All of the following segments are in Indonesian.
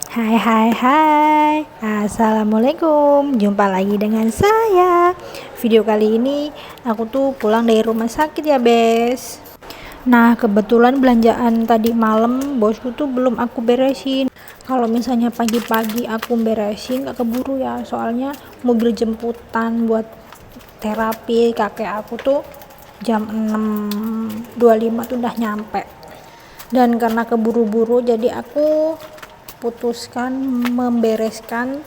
Hai hai hai, assalamualaikum. Jumpa lagi dengan saya. Video kali ini aku tuh pulang dari rumah sakit ya bes. Nah kebetulan belanjaan tadi malam bosku tuh belum aku beresin. Kalau misalnya pagi-pagi aku beresin gak keburu ya, soalnya mobil jemputan buat terapi kakek aku tuh jam 6.25 tuh udah nyampe. Dan karena keburu-buru jadi aku putuskan membereskan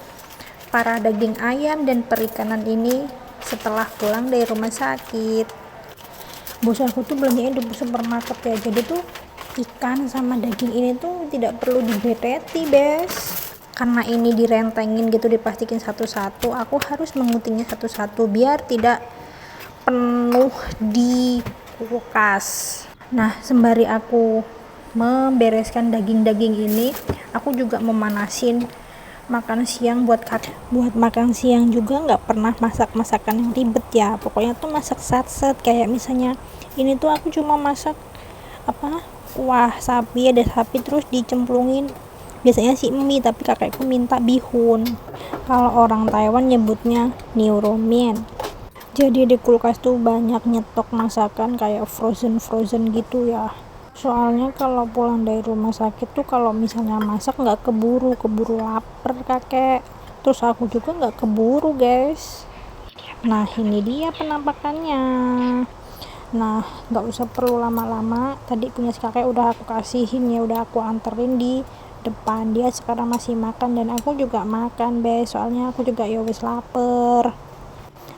para daging ayam dan perikanan ini setelah pulang dari rumah sakit. Bos aku tuh belanjain di supermarket ya, jadi tuh ikan sama daging ini tuh tidak perlu dibeteti bes, karena ini direntengin gitu, dipastikan satu-satu. Aku harus menguntingnya satu-satu biar tidak penuh di kulkas. Nah sembari aku membereskan daging-daging ini, aku juga memanasin makan siang buat makan siang juga nggak pernah masak masakan yang ribet ya, pokoknya tuh masak satset. Kayak misalnya ini tuh aku cuma masak kuah sapi, ada sapi terus dicemplungin biasanya si mie, tapi kakekku minta bihun, kalau orang Taiwan nyebutnya niuromen. Jadi di kulkas tuh banyak nyetok masakan kayak frozen gitu ya, soalnya kalau pulang dari rumah sakit tuh kalau misalnya masak nggak keburu lapar kakek, terus aku juga nggak keburu guys. Nah ini dia penampakannya. Nah nggak usah perlu lama-lama, tadi punya si kakek udah aku kasihin ya, udah aku anterin di depan. Dia sekarang masih makan dan aku juga makan bes, soalnya aku juga ya wis lapar.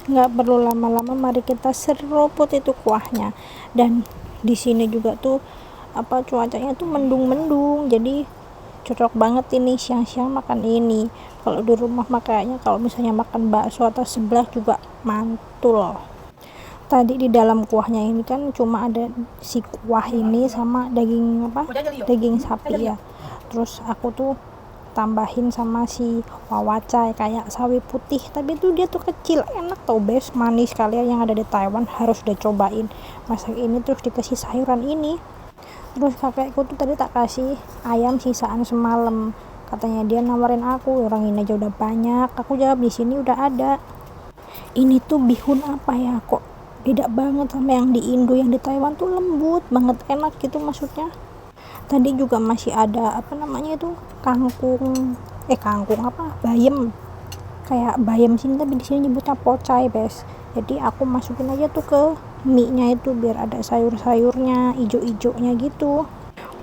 Nggak perlu lama-lama, mari kita seruput itu kuahnya. Dan di sini juga tuh cuacanya tuh mendung, jadi cocok banget ini siang-siang makan ini. Kalau di rumah makanya kalau misalnya makan bakso atau sebelah juga mantul. Tadi di dalam kuahnya ini kan cuma ada si kuah ini sama daging sapi ya, terus aku tuh tambahin sama si wawacai kayak sawi putih, tapi tuh dia tuh kecil, enak tau bes, manis. Kalian yang ada di Taiwan harus udah cobain masak ini, terus dikasih sayuran ini. Terus kakekku tuh tadi tak kasih ayam sisaan semalam, katanya dia nawarin aku, orang ini aja udah banyak. Aku jawab di sini udah ada. Ini tuh bihun apa ya, kok beda banget sama yang di Indo, yang di Taiwan tuh lembut banget, enak gitu maksudnya. Tadi juga masih ada bayam, kayak bayam sini tapi di sini nyebutnya pocai bes. Jadi aku masukin aja tuh ke mie nya itu biar ada sayur-sayurnya, ijo-ijonya gitu.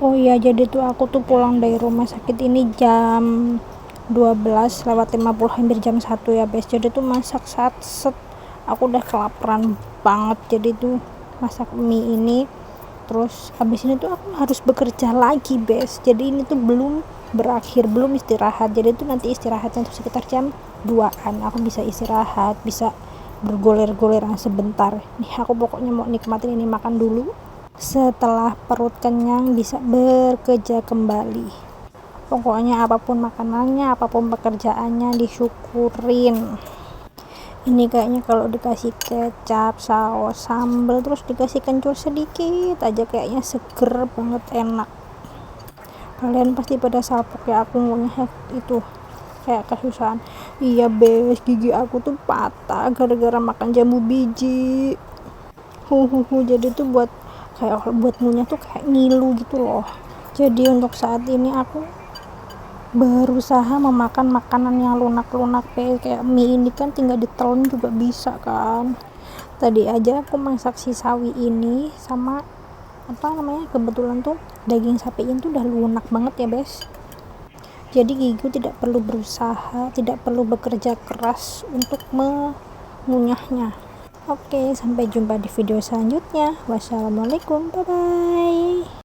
Oh iya, jadi tuh aku tuh pulang dari rumah sakit ini jam 12:50, hampir jam 1 ya bes. Jadi tuh masak satset, aku udah kelaparan banget, jadi tuh masak mie ini. Terus habis ini tuh aku harus bekerja lagi bes, jadi ini tuh belum berakhir, belum istirahat. Jadi tuh nanti istirahatnya tuh sekitar jam 2an, aku bisa istirahat, bisa bergoler-goleran sebentar nih. Aku pokoknya mau nikmatin ini, makan dulu, setelah perut kenyang bisa bekerja kembali. Pokoknya apapun makanannya, apapun pekerjaannya, disyukurin. Ini kayaknya kalau dikasih kecap, saus, sambal, terus dikasih kencur sedikit aja, kayaknya seger banget, enak. Kalian pasti pada salpok ya, aku ngunyah itu kayak kesusahan. Iya bes, gigi aku tuh patah gara-gara makan jambu biji. Jadi tuh buat ngunyah tuh kayak ngilu gitu loh. Jadi untuk saat ini aku berusaha memakan makanan yang lunak-lunak kayak mie ini kan tinggal ditelan juga bisa kan. Tadi aja aku masak si sawi ini sama kebetulan tuh daging sapi ini tuh udah lunak banget ya bes. Jadi gigiku tidak perlu berusaha, tidak perlu bekerja keras untuk mengunyahnya. Oke, sampai jumpa di video selanjutnya. Wassalamualaikum, bye bye.